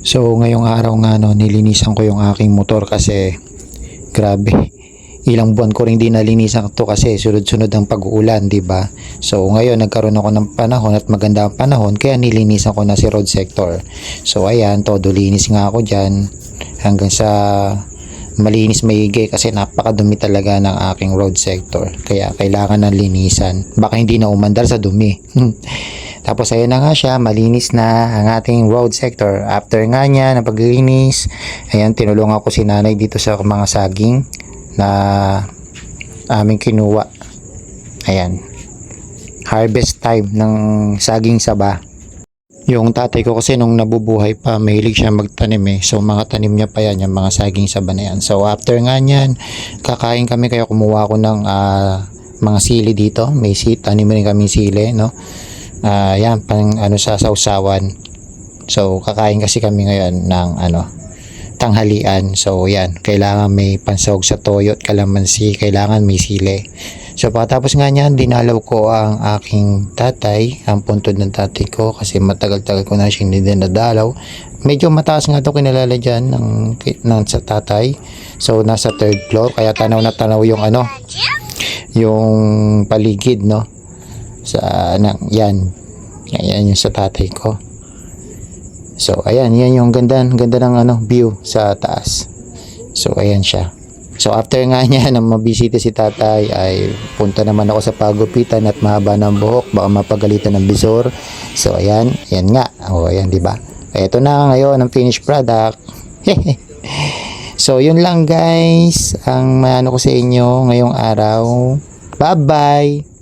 So ngayong araw nga no, nilinisan ko yung aking motor kasi grabe. Ilang buwan ko rin din nalinisan to kasi sunod-sunod ang pag-uulan, 'di ba? So ngayon nagkaroon ako ng panahon at maganda ang panahon kaya nilinisan ko na si road sector. So ayan, todo linis nga ako diyan hanggang sa malinis maigi kasi napakadumi talaga ng aking road sector. Kaya kailangan ng linisan. Baka hindi na umandar sa dumi. Tapos ayun na nga siya, malinis na ang ating road sector. After nga niya ng paglinis, ayan, tinulungan ko si nanay dito sa mga saging na aming kinuha. Ayan, harvest time ng saging saba. Yung tatay ko kasi nung nabubuhay pa, mahilig siya magtanim So mga tanim niya pa yan, yung mga saging saba na yan. So after nga niyan, kakain kami kaya kumuha ako ng mga sili dito. May tanim rin kami sili, no? Yan, pang ano sa sausawan. So kakain kasi kami ngayon ng tanghalian. So yan, kailangan may pansahog sa toyo at kalamansi, kailangan may sili. So pagkatapos nga niyan, dinalaw ko ang aking tatay, ang puntod ng tatay ko kasi matagal-tagal ko na siyang dinadalaw. Medyo mataas nga ito kinalala dyan ng sa tatay. So nasa third floor kaya tanaw na tanaw yung yung paligid, no? Yan yung sa tatay ko. So ayan, yan yung ganda ng view sa taas. So ayan siya. So after nga niya na mabisita si tatay ay punta naman ako sa pagupitan at mahaba ng buhok, baka mapagalitan ng bisor. So ayan nga. O ayan, di ba? Ito na ngayon ang finished product. So yun lang guys ang maano ko sa inyo ngayong araw. Bye bye.